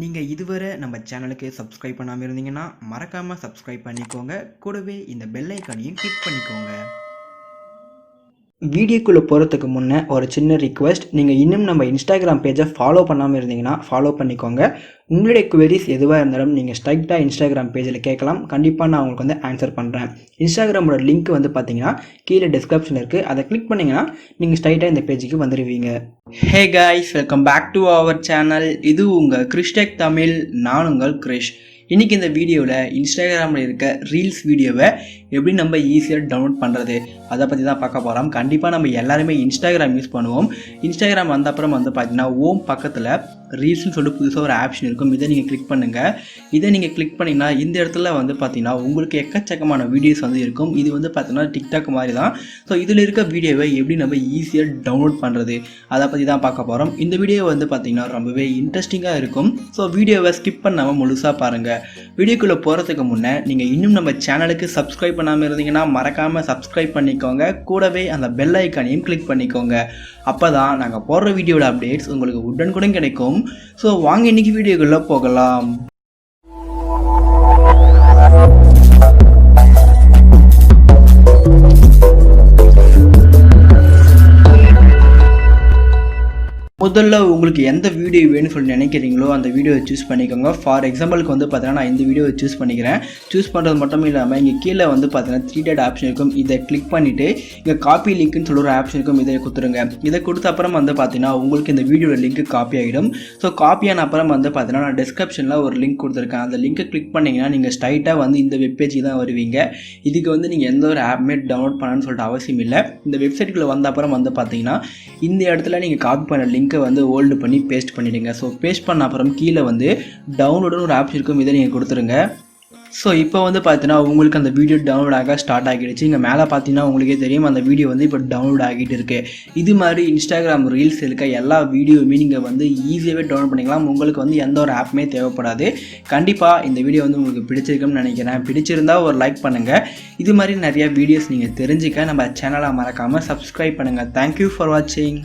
நீங்கள் இதுவரை நம்ம சேனலுக்கு சப்ஸ்கிரைப் பண்ணாமல் இருந்தீங்கன்னா மறக்காமல் சப்ஸ்கிரைப் பண்ணிக்கோங்க. கூடவே இந்த பெல் ஐக்கானையும் கிளிக் பண்ணிக்கோங்க. வீடியோக்குள்ளே போகிறதுக்கு முன்னே ஒரு சின்ன ரிக்வெஸ்ட், நீங்கள் இன்னும் நம்ம இன்ஸ்டாகிராம் பேஜை ஃபாலோ பண்ணாமல் இருந்தீங்கன்னா ஃபாலோ பண்ணிக்கோங்க. உங்களுடைய குவரிஸ் எதுவாக இருந்தாலும் நீங்கள் ஸ்ட்ரைட்டாக இன்ஸ்டாகிராம் பேஜில் கேட்கலாம். கண்டிப்பாக நான் உங்களுக்கு வந்து ஆன்சர் பண்ணுறேன். இன்ஸ்டாகிராமோட லிங்க் வந்து பார்த்தீங்கன்னா கீழே டிஸ்கிரிப்ஷனில் இருக்குது. அதை கிளிக் பண்ணிங்கன்னா நீங்கள் ஸ்ட்ரைட்டாக இந்த பேஜுக்கு வந்துடுவீங்க. Hey guys, welcome back to our channel. இது உங்கள் கிறிஸ்டெக் தமிழ். நான் உங்கள் கிரிஷ். இன்றைக்கி இந்த வீடியோவில் இன்ஸ்டாகிராமில் இருக்க ரீல்ஸ் வீடியோவை எப்படி நம்ம ஈஸியாக டவுன்லோட் பண்ணுறது அதை பற்றி தான் பார்க்க போகிறோம். கண்டிப்பாக நம்ம எல்லாருமே இன்ஸ்டாகிராம் யூஸ் பண்ணுவோம். இன்ஸ்டாகிராம் வந்த அப்புறம் வந்து பார்த்தீங்கன்னா ஓம் பக்கத்தில் ரீல்ஸ்னு சொல்லிட்டு புதுசாக ஒரு ஆப்ஷன் இருக்கும். இதை நீங்கள் கிளிக் பண்ணுங்கள். இதை நீங்கள் கிளிக் பண்ணிங்கன்னா இந்த இடத்துல வந்து பார்த்தீங்கன்னா உங்களுக்கு எக்கச்சக்கமான வீடியோஸ் வந்து இருக்கும். இது வந்து பார்த்தீங்கன்னா டிக்டாக் மாதிரி தான். ஸோ இதில் இருக்க வீடியோவை எப்படி நம்ம ஈஸியாக டவுன்லோட் பண்ணுறது அதை பற்றி தான் பார்க்க போகிறோம். இந்த வீடியோ வந்து பார்த்தீங்கன்னா ரொம்பவே இன்ட்ரெஸ்டிங்காக இருக்கும். ஸோ வீடியோவை ஸ்கிப் பண்ணாமல் முழுசாக பாருங்கள். வீடியோக்குள்ளே போகிறதுக்கு முன்னே நீங்கள் இன்னும் நம்ம சேனலுக்கு சப்ஸ்கிரைப் பண்ணாமல் இருந்தீங்கன்னா மறக்காமல் சப்ஸ்கிரைப் பண்ணிக்கோங்க. கூடவே அந்த பெல் ஐக்கானையும் கிளிக் பண்ணிக்கோங்க. அப்போ தான் நாங்கள் போடுற வீடியோட அப்டேட்ஸ் உங்களுக்கு உடனுக்குடன் கிடைக்கும். ஸோ வாங்க இன்றைக்கி வீடியோக்குள்ளே போகலாம். முதல்ல உங்களுக்கு எந்த வீடியோ வேணும்னு சொல்லி நினைக்கிறீங்களோ அந்த வீடியோவை சூஸ் பண்ணிக்கோங்க. ஃபார் எக்ஸாம்பிளுக்கு வந்து பார்த்தீங்கன்னா நான் இந்த வீடியோவை சூஸ் பண்ணிக்கிறேன். சூஸ் பண்ணுறது மட்டும் இல்லாமல் இங்கே கீழே வந்து பார்த்தீங்கன்னா 3 டாட் ஆப்ஷன் இருக்கும். இதை கிளிக் பண்ணிவிட்டு இங்கே காப்பி லிங்க்னு சொல்லி ஒரு ஆப்ஷன் இருக்கும். இதை கொடுத்துருங்க. இதை கொடுத்த அப்புறம் வந்து பார்த்தீங்கன்னா உங்களுக்கு இந்த வீடியோட லிங்க் காப்பி ஆகிடும். ஸோ காப்பியான அப்புறம் வந்து பார்த்தீங்கன்னா நான் டிஸ்கிரிப்ஷனில் ஒரு லிங்க் கொடுத்துருக்கேன். அந்த லிங்க்கை கிளிக் பண்ணிங்கன்னா நீங்கள் ஸ்ட்ரைட்டாக வந்து இந்த வெப்பேஜுக்கு தான் வருவீங்க. இதுக்கு வந்து நீங்கள் எந்த ஒரு ஆப்புமே டவுன்லோட் பண்ணணும்னு சொல்லிட்டு அவசியம் இல்லை. இந்த வெப்சைட்டுக்குள்ளே வந்த அப்புறம் வந்து பார்த்தீங்கன்னா இந்த இடத்துல நீங்கள் காப்பி பண்ண லிங்க் வந்து ஹோல்டு பண்ணி பேஸ்ட் பண்ணிடுங்க. ஸோ பேஸ்ட் பண்ண அப்புறம் கீழே வந்து டவுன்லோடுன்னு ஒரு ஆப்ஷன் இருக்கும். இதை நீங்கள் கொடுத்துருங்க. ஸோ இப்போ வந்து பார்த்தீங்கன்னா உங்களுக்கு அந்த வீடியோ டவுன்லோட் ஆக ஸ்டார்ட் ஆகிடுச்சு. இங்கே மேலே பார்த்தீங்கன்னா உங்களுக்கே தெரியும் அந்த வீடியோ வந்து இப்போ டவுன்லோட் ஆகிட்டு இருக்கு. இது மாதிரி இன்ஸ்டாகிராம் ரீல்ஸ் இருக்க எல்லா வீடியோவுமே நீங்கள் வந்து ஈஸியாகவே டவுன்லோட் பண்ணிக்கலாம். உங்களுக்கு வந்து எந்த ஒரு ஆப்புமே தேவைப்படாது. கண்டிப்பாக இந்த வீடியோ வந்து உங்களுக்கு பிடிச்சிருக்குன்னு நினைக்கிறேன். பிடிச்சிருந்தா ஒரு லைக் பண்ணுங்கள். இது மாதிரி நிறைய வீடியோஸ் நீங்கள் தெரிஞ்சுக்க நம்ம சேனலை மறக்காமல் சப்ஸ்கிரைப் பண்ணுங்கள். தேங்க்யூ ஃபார் வாட்சிங்.